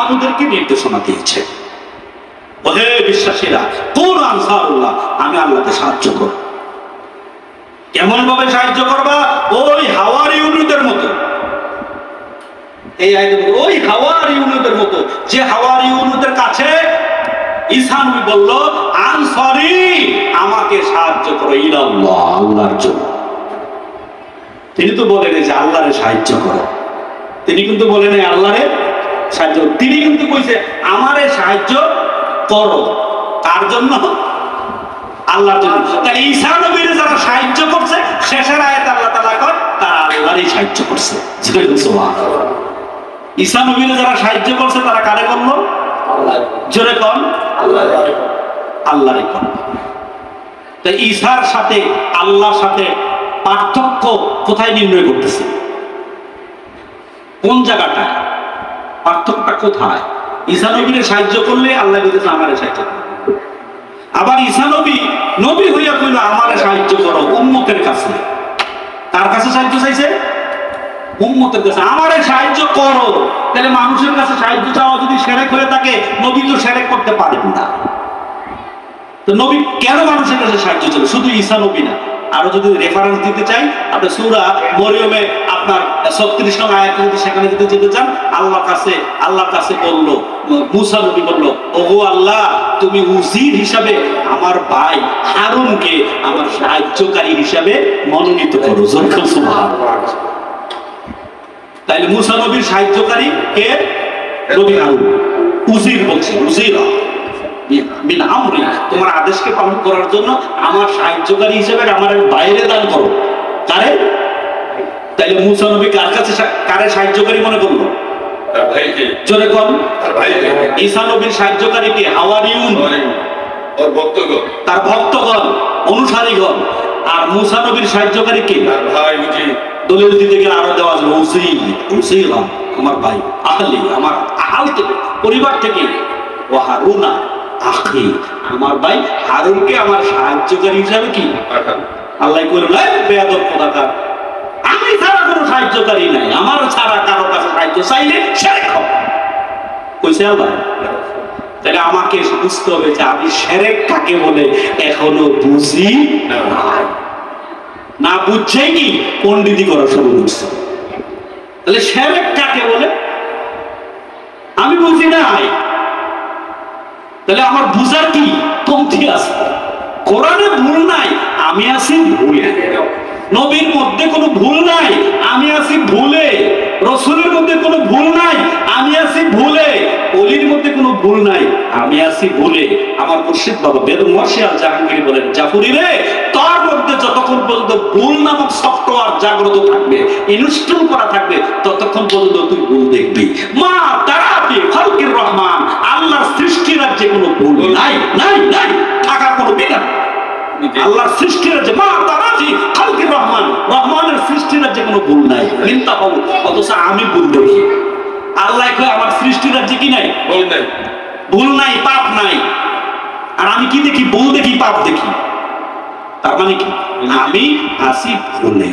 আমাদেরকে নির্দেশনা দিয়েছে, ওহে বিশ্বাসীরা, কোন আনসারুল্লাহ, আমি আল্লাহকে সাহায্য করব। কেমন ভাবে সাহায্য করবা? ওই হাওয়ারিউনদের মতো। এই আয়াতের মতো ওই হাওয়ারিউনদের মতো, যে হাওয়ারিউনদের কাছে ঈসা নবী বলল, আনসারি, আমাকে সাহায্য করো ইলাল্লাহ, আল্লাহর জন্য। তিনি তো বলেন যে আল্লাহরে সাহায্য করো, তিনি কিন্তু বলেন আল্লাহরে সাহায্য, তিনি কিন্তু কইছে আমারে সাহায্য করো। কার জন্য? আল্লাহর জন্য। তাহলে ঈসা নবীর যারা সাহায্য করছে, শেষের আয়াতে আল্লাহ তাআলা কয় তারা আল্লাহরই সাহায্য করছে। সুবহানাল্লাহ। ঈসা নবীর যারা সাহায্য করছে তারা কারে করলো? জোরে কোন? আল্লাহরই করলো। তাই ঈসার সাথে আল্লাহর সাথে পার্থক্য কোথায় নির্ণয় করতেছে? কোন জায়গাটা পার্থক্যটা কোথায়? ঈসা নবীর সাহায্য করলে আল্লাহ বলতেছে আমারে সাহায্য করো। আবার ঈসা নবী নবী হইয়া কইল আমারে সাহায্য করো উম্মতের কাছে। কার কাছে সাহায্য চাইছে? উম্মতের কাছে, আমারে সাহায্য করো। তাহলে মানুষের কাছে সাহায্য চাওয়া যদি শিরক হয়ে থাকে, নবী তো শিরক করতে পারেন না। তো নবী কেন মানুষের কাছে সাহায্য চাইবে? শুধু ঈসা নবী না, আরো যদি রেফারেন্স দিতে চাই, আপনি সূরা মরিয়মে আপনার 36 নং আয়াতে যদি সেখানে যদি যেতে চান, আল্লাহর কাছে বলল, মুসা নবী বলল, ওগো আল্লাহ, তুমি উজির হিসাবে আমার ভাই হারুনকে আমার সাহায্যকারী হিসাবে মনোনীত করো। সুবহানাল্লাহ। তাইলে মুসা নবীর সাহায্যকারী কে? নবী হারুন। উজির বলছে, উজিরা বিন আমরি, তোমার আদেশকে পালন করার জন্য আমার সাহায্যকারী হিসেবে আমার বাইরে দান করো। কারে? তাইলে মুসা নবী কার কাছে কারে সাহায্যকারী মনে করলো? তার ভাইকে। জোরে কোন? তার ভাইকে। ঈসা নবীর সাহায্যকারী কে? হাওয়ারিউন, ওর ভক্তগণ, তার ভক্তগণ, অনুসারীগণ। আর মুসা নবীর সাহায্যকারী কে? তার ভাই উজির। দলিল দিতে গেলে আরো দেওয়া যাবে উসিরা, আমার ভাই, আহলি, আমার আহাল থেকে, পরিবার থেকে। ও হারুনা আখি, আমার ভাই হারুনকে আমার সাহায্যকারী হিসাবে কি আল্লাহ কইল, বেয়াদব কোথাকার, আমি ছাড়া কোনো সাহায্যকারী নাই, আমার ছাড়া কারো কাছে সাহায্য চাইলে শিরক হবে কইছে আল্লাহ। তাহলে আমাকে বুঝতে হবে যে আমি শিরক কাকে বলে এখনো বুঝি না, বুঝছেই কি পণ্ডিতি করা শুরু করছে। তাহলে শিরক কাকে বলে আমি বুঝি নাই, তাহলে আমার বুঝার কি কমতি আছে? কোরআনে ভুল নাই, আমি আছি ভুলে। নবীর মধ্যে কোনো ভুল নাই, আমি আছি ভুলে। রাসূলের মধ্যে কোনো ভুল নাই, আমি আছি ভুলে। ওলির মধ্যে কোনো ভুল নাই, আমি আছি ভুলে। আমার মুর্শিদ বাবা বেদম ওয়াসিয়াল জাহাঙ্গীর বলেন, জাফরি রে, তার মধ্যে যতক্ষণ পর্যন্ত ভুল নামক সফটওয়্যার জাগ্রত থাকবে, ইনস্টল করা থাকবে, ততক্ষণ পর্যন্ত তুই ভুল দেখবি। মা তারাফি খালকির রহমান, আল্লাহর সৃষ্টির রাজ্যে কোনো ভুল নাই, নাই, নাই, থাকার কোনো বিধান। আল্লাহর সৃষ্টির রাজ্যে মা তারাফি খালকির রহমান, রহমানের সৃষ্টির রাজ্যে কোনো ভুল নাই। চিন্তা পাবো, অথচ আমি ভুল দেখি। আল্লাহ কয় আমার সৃষ্টির রাজ্যে কি নাই? ভুল নাই, ভুল নাই, পাপ নাই। আর আমি কি দেখি? ভুল দেখি, পাপ দেখি। তার মানে কি? আমি আসি ভুলে,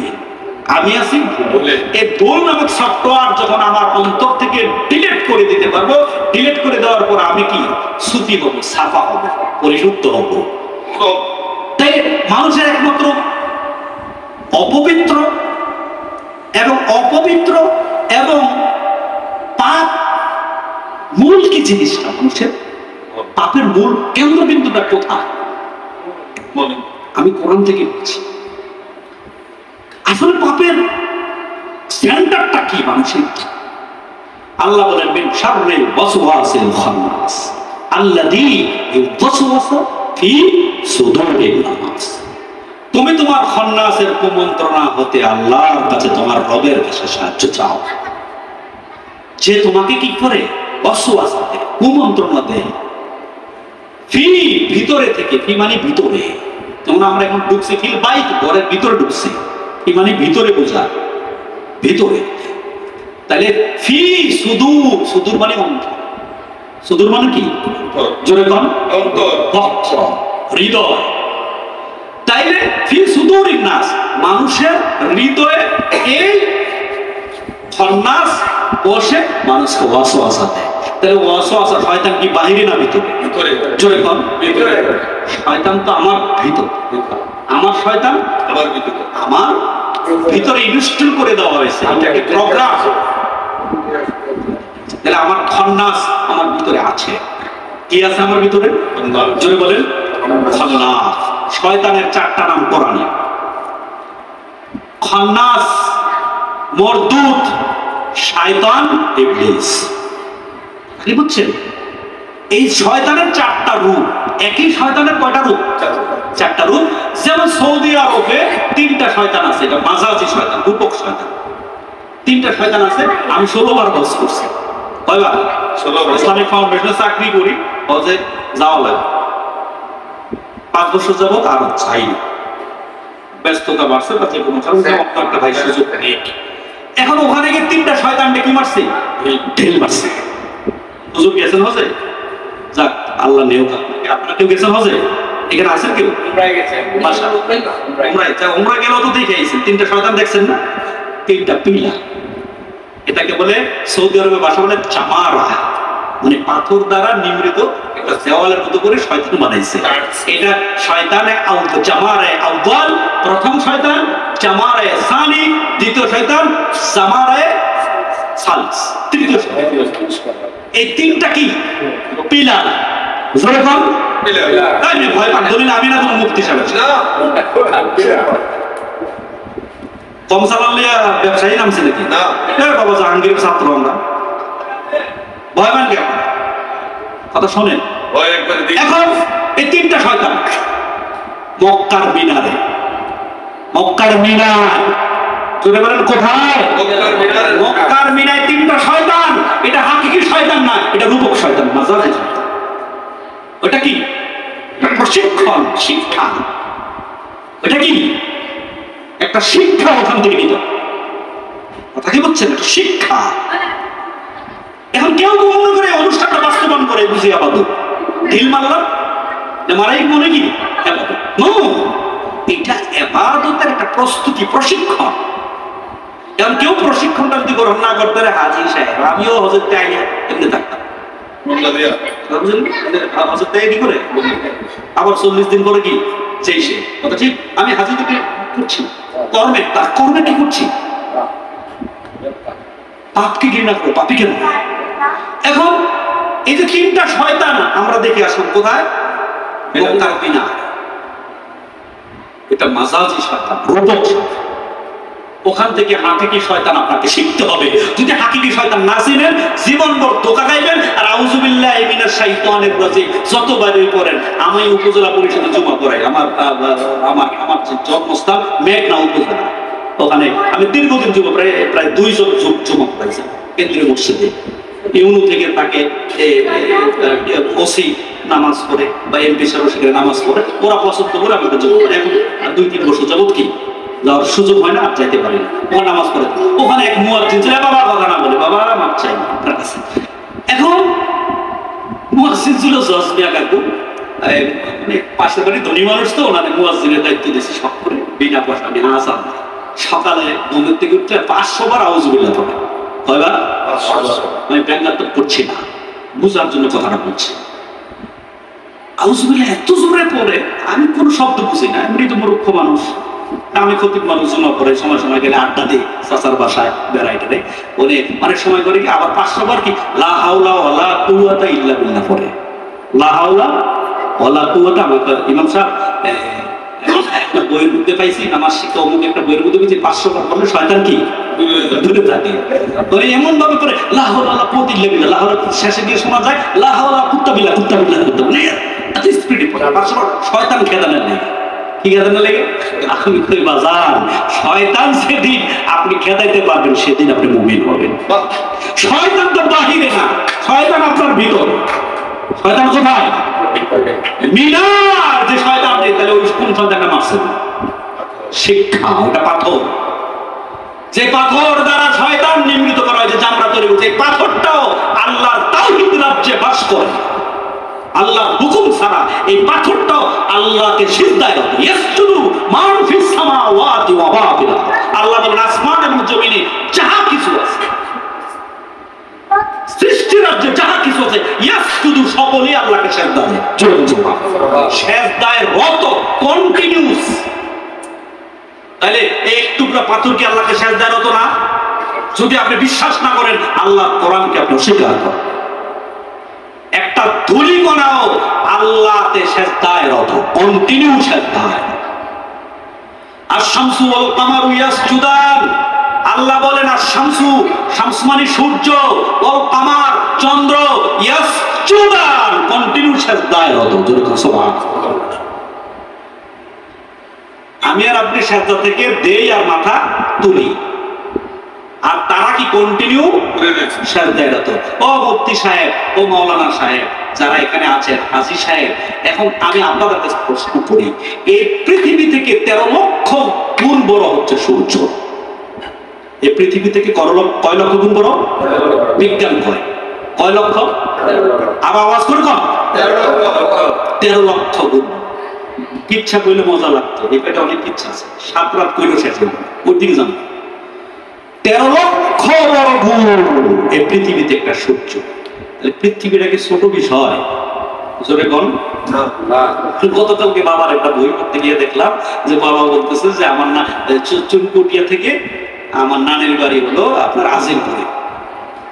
আমি আসি ভুলে। এই ভুল নামক সফটওয়্যার যখন আমার অন্তর থেকে ডিলিট করে দিতে পারবো, ডিলিট করে দেওয়ার পর আমি কি সুতি হব, সাফা হব, পরিশুদ্ধ হব। তাই মানুষের একমাত্র অপবিত্র এবং পাপ মূল কি জিনিসটা? মানুষের পাপের মূল কেন্দ্রবিন্দুটা কোথায়? আমি কোরআন থেকে বলছি, আসলে পাপের সেন্টারটা কি মানুষের? আল্লাহ বলেন, মিন শাররি ওয়াসওয়াসিল খান্নাস আল্লাযী ইউওয়াসওয়াসু ফি সুদুরিন নাস। তুমি তোমার খান্নাসের কুমন্ত্রণা হতে আল্লাহর কাছে, তোমার রবের কাছে সাহায্য চাও, যে তোমাকে কি করে? ওয়াসওয়াসা দেয়, কুমন্ত্রণা দেয়। ফি, ভিতরে থেকে। ফি মানে ভিতরে। যেমন আমরা এখন ঢুকছি ফিল বাইক, ঘরের ভিতরে ঢুকছি, কি মানে ভিতরে বোঝা, ভিতরে। তাহলে ফি সুদূর, সুদূর মানে অন্তর। সুদূর মানে কি? জোরে কোন? অন্তর, হৃদয়। তাইলে ফি সুদূরিন নাস, মানুষের হৃদয়ে এই খন্নাস বসে মানুষকে ওয়াসওয়াসা দেয়। তাহলে ওয়াসওয়াসা শয়তান কি বাহিরে না ভিতরে? জোরে কোন? ভিতরে। শয়তান তো আমার ভিতর, আমার শয়তান আমার ভিতরে, আমার ভিতরে ইনস্টল করে দেওয়া হয়েছে, এটাকে প্রোগ্রাম। তাহলে আমার খন্নাস আমার ভিতরে আছে। কি আছে আমার ভিতরে? জোরে বলেন। খন্নাস। শয়তানের 4টা নাম কোরআনে। খন্নাস, মরদুদ, শয়তান, ইবলিস। কি বুঝছেন? এই শয়তানের 4টা রূপ। একই শয়তানের কয়টা রূপ? 4টা রূপ। যেমন সৌদি আরবে 3টা শয়তান আছে, এটা মাজাজি শয়তান, রূপক শয়তান। 3টা শয়তান আছে। আমি 16 বার হজ করছি। কয়বার? 16 বার। ইসলামিক ফাউন্ডেশনে চাকরি করি, হজে যাওয়া লাগে। 5 বছর যাবত আর চাই না, ব্যস্ততা বাড়ছে বা যে কোনো কারণে একটা ভাই সুযোগ নেই। এখন ওখানে গিয়ে 3টা শয়তানকে কি মারছে? ঢেল মারছে। সুযোগ গেছেন হজে? যাক, আল্লাহ নেও। আপনারা কেউ গেছেন হজে? এখানে আছেন কেউ? উমরা গেলেও তো দেখে আইছেন। 3টা শয়তান দেখছেন না? 3টা পিলা। এটাকে বলে সৌদি আরবে ভাষা বলে চামারা, মানে পাথর দ্বারা নির্মিত একটা দেওয়ালের মতো করে শয়তান বানাইছে। এটা শয়তানে জামারে আউয়াল, প্রথম শয়তান, জামারে সানি, দ্বিতীয় শয়তান, জামারে সালিস, তৃতীয় শয়তান। এই 3টা কি? পিলার। জোরে বল। পিলার। আমি ভয় পান ধরি না, আমি না কোনো মুক্তি সাহেব না। কম সালালিয়া ব্যবসায়ী নামছে নাকি? না। বাবা জাহাঙ্গীর ছাত্র আমরা। ভয় পান কেন? কথা শোনেন। এখন এই 3টা শয়তান মক্কার মিনারে, মক্কার মিনার, জোরে বলেন কোথায়? মক্কার মিনারে 3টা শয়তান। এটা হাকিকি শয়তান না, এটা রূপক শয়তান, মাজাজি শয়তান। ওটা কি? প্রশিক্ষণ, শিক্ষা। ওটা কি? একটা শিক্ষা ওখান থেকে নিত। কথা কি বুঝছেন? একটা শিক্ষা। এখন কেউ মনে করে অনুষ্ঠানটা বাস্তবায়ন করে বুঝি আপাতত ঢিল মারলাম মারাই মনে কি এটা এবাদতের একটা প্রস্তুতি, প্রশিক্ষণ। এখন কেউ প্রশিক্ষণটা যদি গ্রহণ না করতে হাজি সাহেব, আমিও হজর চাই এমনি থাকতাম, আবার 40 দিন পরে কি সেই সে কথা ঠিক। আমি হাজি থেকে করছি কর্মে, তার কর্মে কি করছি? পাপকে ঘৃণা করো, পাপি কেন? এখন এই যে 3টা শয়তান আমরা দেখে আসলাম কোথায়? মক্কার বিনা। এটা মাজাজি শয়তান, রূপক শয়তান। ওখান থেকে হাকিকি শয়তান আপনাকে শিখতে হবে। যদি হাকিকি শয়তান না চিনেন, জীবনভর ধোঁকা খাইবেন। আর আউযুবিল্লাহি মিনাশ শাইতানির রাজিম যতবারই পড়েন। আমি উপজেলা পরিষদে জমা করাই, আমার যে জন্মস্থান মেঘনা উপজেলা, ওখানে আমি দীর্ঘদিন প্রায় 2 জন জমা করাইছি কেন্দ্রীয় মসজিদে। ইউনু থেকে তাকে ওসি নামাজ পড়ে বা এমপি সাহেব সেখানে নামাজ পড়ে, ওরা পছন্দ করে আমাকে জমা করে। এখন 2-3 বছর যাবত কি যাওয়ার সুযোগ হয় না, আর যাইতে পারি না। ওখানে নামাজ পড়ে, ওখানে এক মুয়াজ্জিন ছিল, বাবা কথা না বলে, বাবা মাপ চাই আপনার কাছে। এখন মুয়াজ্জিন ছিল জজ মিয়া কাকু, মানে পাশের বাড়ি ধনী মানুষ তো, ওনাদের মুয়াজ্জিনের দায়িত্ব দিয়েছি সব করে বিনা পয়সা। আমি আসাম সকালে ঘুমের থেকে উঠতে 500 বার আউযুবিল্লাহ পড়ে। কয়বার? 500। আমি ব্যাঙ্গার তো পড়ছি না, বুঝার জন্য কথাটা বলছি। আউযুবিল্লাহ এত জোরে পড়ে আমি কোনো শব্দ বুঝি না, এমনি তো মূর্খ মানুষ। আমি খতিব মানুষ, জমা পড়ে, সময় সময় গেলে আড্ডা দিই চাচার বাসায় বেড়াইতে দেয়। বলে অনেক সময় করে কি আবার 500 বার কি লা হাওলা ওয়ালা কুওয়াতা ইল্লা বিল্লাহ পড়ে। লা হাওলা ওয়ালা কুওয়াতা। আমাকে ইমাম সাহেব একটা বইয়ের মধ্যে পাইছি, নামাজ শিক্ষা অমুক একটা বইয়ের মধ্যে পেয়েছি, 500 বার পড়লে শয়তান কি দূরে থাকে। বলে এমন ভাবে করে লা হাওলা ওয়ালা কুওয়াতা ইল্লা বিল্লাহ, লা হাওলা শেষে গিয়ে শোনা যায় লা হাওলা কুত্তা বিল্লাহ, কুত্তা বিল্লাহ, কুত্তা মানে এত স্পিডে পড়ে 500 বার। শয়তান খেদানের নেই। কি খেদানো লেগে? আমি কই বাজার, শয়তান যেদিন আপনি খেদাইতে পারবেন সেদিন আপনি মুমিন হবেন। শয়তান তো বাহিরে না, শয়তান আপনার ভিতর। শয়তান কোথায়? মিনার যে শয়তান নেই, তাহলে ওই কোন শয়তানটা মারছেন? শিক্ষা, ওটা পাথর। যে পাথর দ্বারা শয়তান নির্মিত করা হয়েছে, চামড়া তৈরি করছে, এই পাথরটাও আল্লাহর তাওহীদ রাজ্যে বাস করে। আল্লাহর হুকুম ছাড়া এই পাথরটাও আল্লাহকে সিজদায় করে। ইয়াসজুদু মান ফিস সামাওয়াতি ওয়া মা ফিল আরদ। আল্লাহ বলেন আসমান এবং জমিনে যাহা কিছু আছে, সৃষ্টি রাজ্যে যাহা কিছু কিছু আছে ইয়াসজুদু সকলেই আল্লাহকে সিজদা দেয়। সিজদায় রত কন্টিনিউয়াস। তাহলে এক টুকরা পাথর কি আল্লাহকে সিজদায় রত না? যদি আপনি বিশ্বাস না করেন আল্লাহর কোরআনকে আপনি অস্বীকার করেন। একটা ধূলিকণাও আল্লাহতে সিজদায় রত, কন্টিনিউ সিজদায়। আশ-শামসু ওয়াল কামারু ইয়াসজুদান, আল্লাহ বলেন আশ-শামসু, শামস মানে সূর্য, ওয়াল কামার চন্দ্র, ইয়াসজুদান কন্টিনিউ সিজদায় রত। সুবহানাল্লাহ। আমি আর আপনি সিজদা থেকে দেই আর মাথা তুলি, আর তারা কি কন্টিনিউ সিজদায় রত। ও মুফতি সাহেব, ও মাওলানা সাহেব, যারা এখানে আছেন, হাজী সাহেব, এখন আমি আপনাদের কাছে প্রশ্ন করি, এই পৃথিবী থেকে 13 লক্ষ গুণ বড় হচ্ছে সূর্য। এই পৃথিবী থেকে কয় লক্ষ গুণ বড়? বিজ্ঞান কয় লক্ষ? আবার আওয়াজ করে কম। 13 লক্ষ গুণ। ইচ্ছা করলে মজা লাগতো, এই পেটে অনেক ইচ্ছা আছে, 7 রাত কইলো শেষ হবে, ওই দিকে যান। 13 লক্ষ বড় গুণ এই পৃথিবীতে একটা সূর্য। পৃথিবীটা কি ছোট বিষয়? জোরে কোন? গতকালকে বাবার একটা বই পড়তে গিয়ে দেখলাম যে বাবা বলতেছে যে আমার না চুনকুটিয়া থেকে আমার নানির বাড়ি হলো আপনার আজিমপুরে।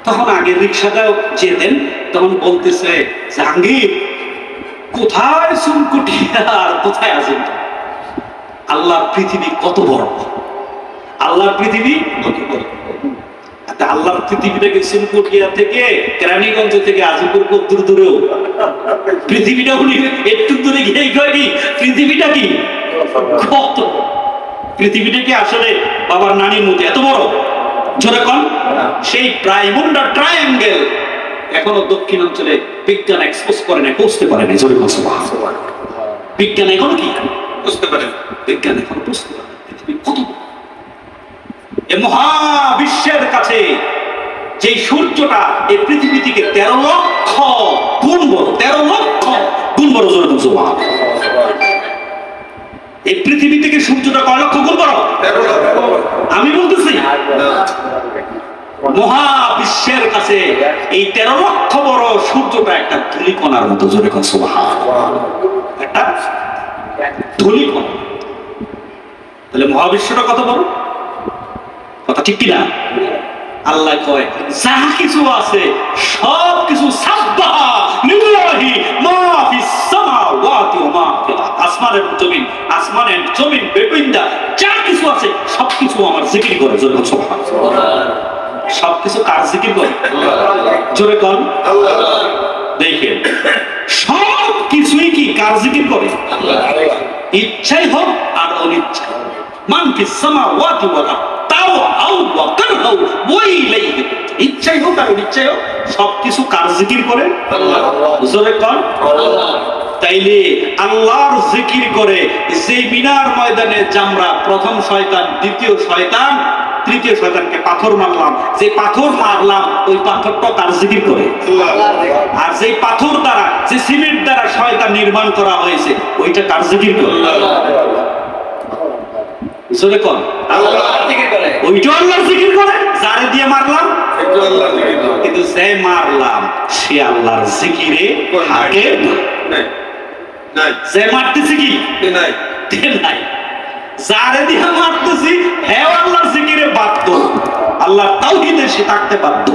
তখন আগে রিক্সাটা যেতেন, তখন বলতেছে জাহাঙ্গীর কোথায় চুনকুটিয়া আর কোথায় আজিমপুর। আল্লাহর পৃথিবী কত বড়, আল্লাহর পৃথিবী কত বড়। আল্লাহর পৃথিবীটাকে চুনকুটিয়া থেকে কেরানীগঞ্জ থেকে আজিমপুর কত দূরেও, পৃথিবীটা উনি একটু দূরে গিয়ে কয়নি পৃথিবীটা কি কত। পৃথিবীটা কি আসলে বাবার নানির মতো এত বড়? জোরে কোন? সেই প্রাইমুন্ডা ট্রায়াঙ্গেল এখনো দক্ষিণাঞ্চলে বিজ্ঞান এক্সপোজ করে না, বুঝতে পারে না। জোরে কোন? বিজ্ঞান এখন কি বুঝতে পারে? বিজ্ঞান এখন বুঝতে পারে পৃথিবী কত বড়। এই মহাবিশ্বের কাছে যে সূর্যটা এই পৃথিবী থেকে 13 লক্ষ গুণ বড়, 13 লক্ষ গুণ বড়। জোরে কোন? এই পৃথিবী থেকে সূর্যটা কয় লক্ষ গুণ বড়? আমি বলতেছি মহাবিশ্বের কাছে এই 13 লক্ষ বড় সূর্যটা একটা ধূলিকণার মতো। জোরে কোন? একটা ধূলিকণা। তাহলে মহাবিশ্বটা কত বড়? কথা ঠিক কিনা? আল্লাহ কয় যা কিছু আছে সব কিছু সাব্বাহা লিল্লাহি মা ফিস সামাওয়াতি ওয়া মা ফিল আরদ। আসমান এবং জমিন, আসমান এন্ড জমিন বিটুইন দা যা কিছু আছে সব কিছু আমার জিকির করে। জোরে বল সুবহানাল্লাহ। সব কিছু কার জিকির করে? জোরে কোন? আল্লাহ। দেখেন সব কিছুই কি কার জিকির করে? আল্লাহ। ইচ্ছাই হোক আর অনিচ্ছাই হোক, মান ফিস সামাওয়াতি ওয়াল আরদ তাও আও ওয়া কারহু ওয়া ইলাইহি। ইচ্ছাই হোক আর অনিচ্ছাই হোক সবকিছু কার জিকির করে? আল্লাহ। জোরে কোন? আল্লাহ। তাইলে আল্লাহর জিকির করে যে মিনার ময়দানে জামরা প্রথম শয়তান, দ্বিতীয় শয়তান, তৃতীয় শয়তানকে পাথর মারলাম, যে পাথর মারলাম ওই পাথরটা কার জিকির করে? আল্লাহ। আর যে পাথর দ্বারা, যে সিমেন্ট দ্বারা শয়তান নির্মাণ করা হয়েছে ওইটা কার জিকির করে? আল্লাহ। জোরে কোন? আল্লাহর জিকির করে। ওইটা আল্লাহর জিকির করে। যারে দিয়ে মারলাম ওইটা আল্লাহর জিকির করে, কিন্তু যে মারলাম সে আল্লাহর জিকিরে থাকে না। নাই যে মারতেছি কি নাই, নাই। যারে দিয়ে মারতেছি হে আল্লাহর জিকিরে বাধ্য, আল্লাহর তাওহীদে সে থাকতে বাধ্য।